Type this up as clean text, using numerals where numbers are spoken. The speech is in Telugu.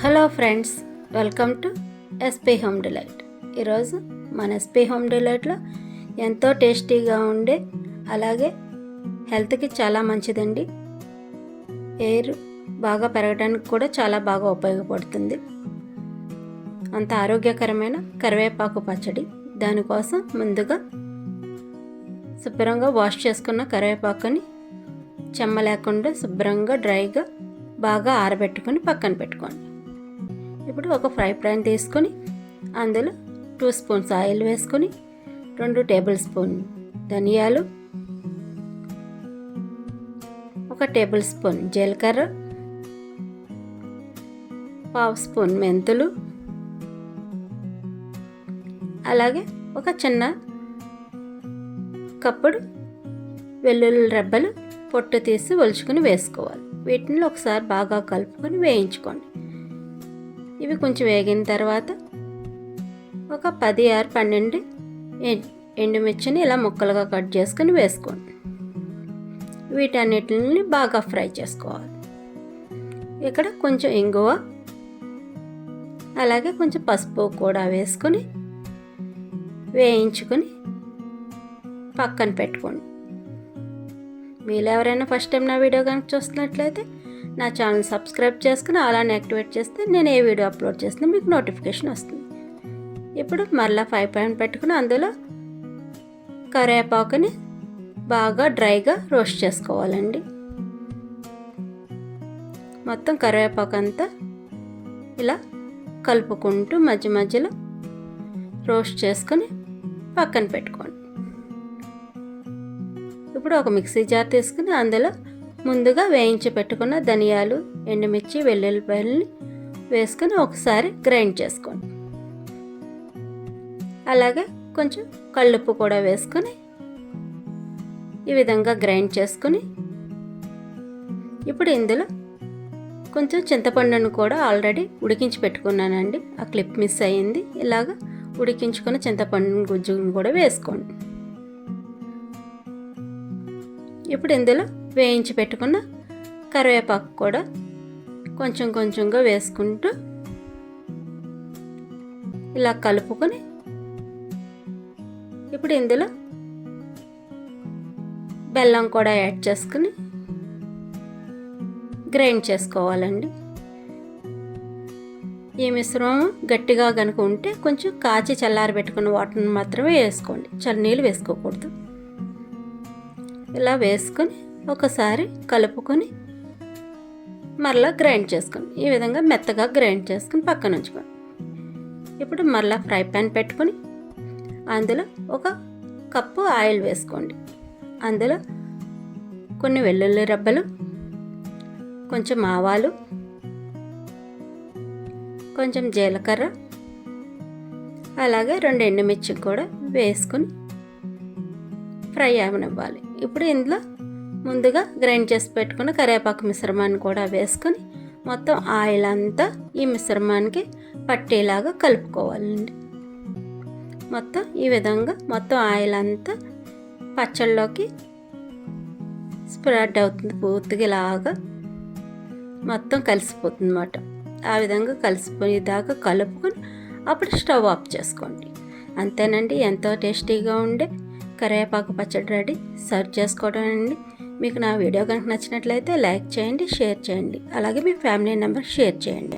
Hello friends, welcome to SP home delight. ఈరోజు మన ఎస్పీ హోమ్ డిలైట్లో ఎంతో టేస్టీగా ఉండే, అలాగే హెల్త్కి చాలా మంచిదండి, ఎయిర్ బాగా పెరగడానికి కూడా చాలా బాగా ఉపయోగపడుతుంది, అంత ఆరోగ్యకరమైన కరివేపాకు పచ్చడి. దానికోసం ముందుగా శుభ్రంగా వాష్ చేసుకున్న కరివేపాకుని చెమ్మ లేకుండా శుభ్రంగా డ్రైగా బాగా ఆరబెట్టుకొని పక్కన పెట్టుకోండి. ఇప్పుడు ఒక ఫ్రై ప్యాన్ తీసుకొని అందులో 2 స్పూన్స్ ఆయిల్ వేసుకొని 2 టేబుల్ స్పూన్ ధనియాలు, 1 టేబుల్ స్పూన్ జీలకర్ర, 1/2 స్పూన్ మెంతులు, అలాగే ఒక చిన్న కప్పుడు వెల్లుల్లి రెబ్బలు పొట్టు తీసి ఒలుచుకొని వేసుకోవాలి. వీటిని ఒకసారి బాగా కలుపుకొని వేయించుకోండి. ఇవి కొంచెం వేగిన తర్వాత ఒక 10-12 ఎండుమిర్చిని ఇలా ముక్కలుగా కట్ చేసుకొని వేసుకోండి. వీటన్నిటిని బాగా ఫ్రై చేసుకోవాలి. ఇక్కడ కొంచెం ఇంగువ, అలాగే కొంచెం పసుపు కూడా వేసుకొని వేయించుకొని పక్కన పెట్టుకోండి. మీరు ఎవరైనా ఫస్ట్ టైం నా వీడియో కనుక చూస్తున్నట్లయితే నా ఛానల్ సబ్స్క్రైబ్ చేసుకుని అలానే యాక్టివేట్ చేస్తే నేను ఏ వీడియో అప్లోడ్ చేసినా మీకు నోటిఫికేషన్ వస్తుంది. ఇప్పుడు మరలా ఫ్రై ప్యాన్ పెట్టుకుని అందులో కరివేపాకుని బాగా డ్రైగా రోస్ట్ చేసుకోవాలండి. మొత్తం కరివేపాకు అంతా ఇలా కలుపుకుంటూ మధ్య మధ్యలో రోస్ట్ చేసుకొని పక్కన పెట్టుకోండి. ఇప్పుడు ఒక మిక్సీ జార్ తీసుకుని అందులో ముందుగా వేయించి పెట్టుకున్న ధనియాలు, ఎండుమిర్చి, వెల్లుల్లిపాయలని వేసుకొని ఒకసారి గ్రైండ్ చేసుకోండి. అలాగే కొంచెం కల్లుప్పు కూడా వేసుకొని ఈ విధంగా గ్రైండ్ చేసుకొని ఇప్పుడు ఇందులో కొంచెం చింతపండును కూడా ఆల్రెడీ ఉడికించి పెట్టుకున్నానండి. ఆ క్లిప్ మిస్ అయ్యింది. ఇలాగ ఉడికించుకున్న చింతపండు గుజ్జును కూడా వేసుకోండి. ఇప్పుడు ఇందులో వేయించి పెట్టుకున్న కరివేపాకు కూడా కొంచెం కొంచెంగా వేసుకుంటూ ఇలా కలుపుకొని ఇప్పుడు ఇందులో బెల్లం కూడా యాడ్ చేసుకుని గ్రైండ్ చేసుకోవాలండి. ఈ మిశ్రమం గట్టిగా కనుక ఉంటే కొంచెం కాచి చల్లారబెట్టుకున్న వాటర్ని మాత్రమే వేసుకోండి, చన్నీళ్ళు వేసుకోకూడదు. ఇలా వేసుకొని ఒకసారి కలుపుకొని మరలా గ్రైండ్ చేసుకోండి. ఈ విధంగా మెత్తగా గ్రైండ్ చేసుకుని పక్కన ఉంచుకోండి. ఇప్పుడు మరలా ఫ్రై ప్యాన్ పెట్టుకొని అందులో 1 కప్పు ఆయిల్ వేసుకోండి. అందులో కొన్ని వెల్లుల్లి రెబ్బలు, కొంచెం ఆవాలు, కొంచెం జీలకర్ర, అలాగే 2 ఎండుమిర్చి కూడా వేసుకొని ఫ్రై అవనివ్వాలి. ఇప్పుడు ఇందులో ముందుగా గ్రైండ్ చేసి పెట్టుకున్న కరివేపాకు మిశ్రమాన్ని కూడా వేసుకొని మొత్తం ఆయిల్ అంతా ఈ మిశ్రమానికి పట్టేలాగా కలుపుకోవాలండి. మొత్తం ఈ విధంగా మొత్తం ఆయిల్ అంతా పచ్చళ్ళలోకి స్ప్రెడ్ అవుతుంది. పూర్తిగా ఇలాగా మొత్తం కలిసిపోతుంది అన్నమాట. ఆ విధంగా కలిసిపోయేదాకా కలుపుకొని అప్పుడు స్టవ్ ఆఫ్ చేసుకోండి. అంతేనండి, ఎంతో టేస్టీగా ఉండే కరివేపాకు పచ్చడి రెడీ. సర్వ్ చేసుకోవడం అండి. మీకు నా వీడియో కనుక నచ్చినట్లయితే లైక్ చేయండి, షేర్ చేయండి, అలాగే మీ ఫ్యామిలీ మెంబర్స్ షేర్ చేయండి.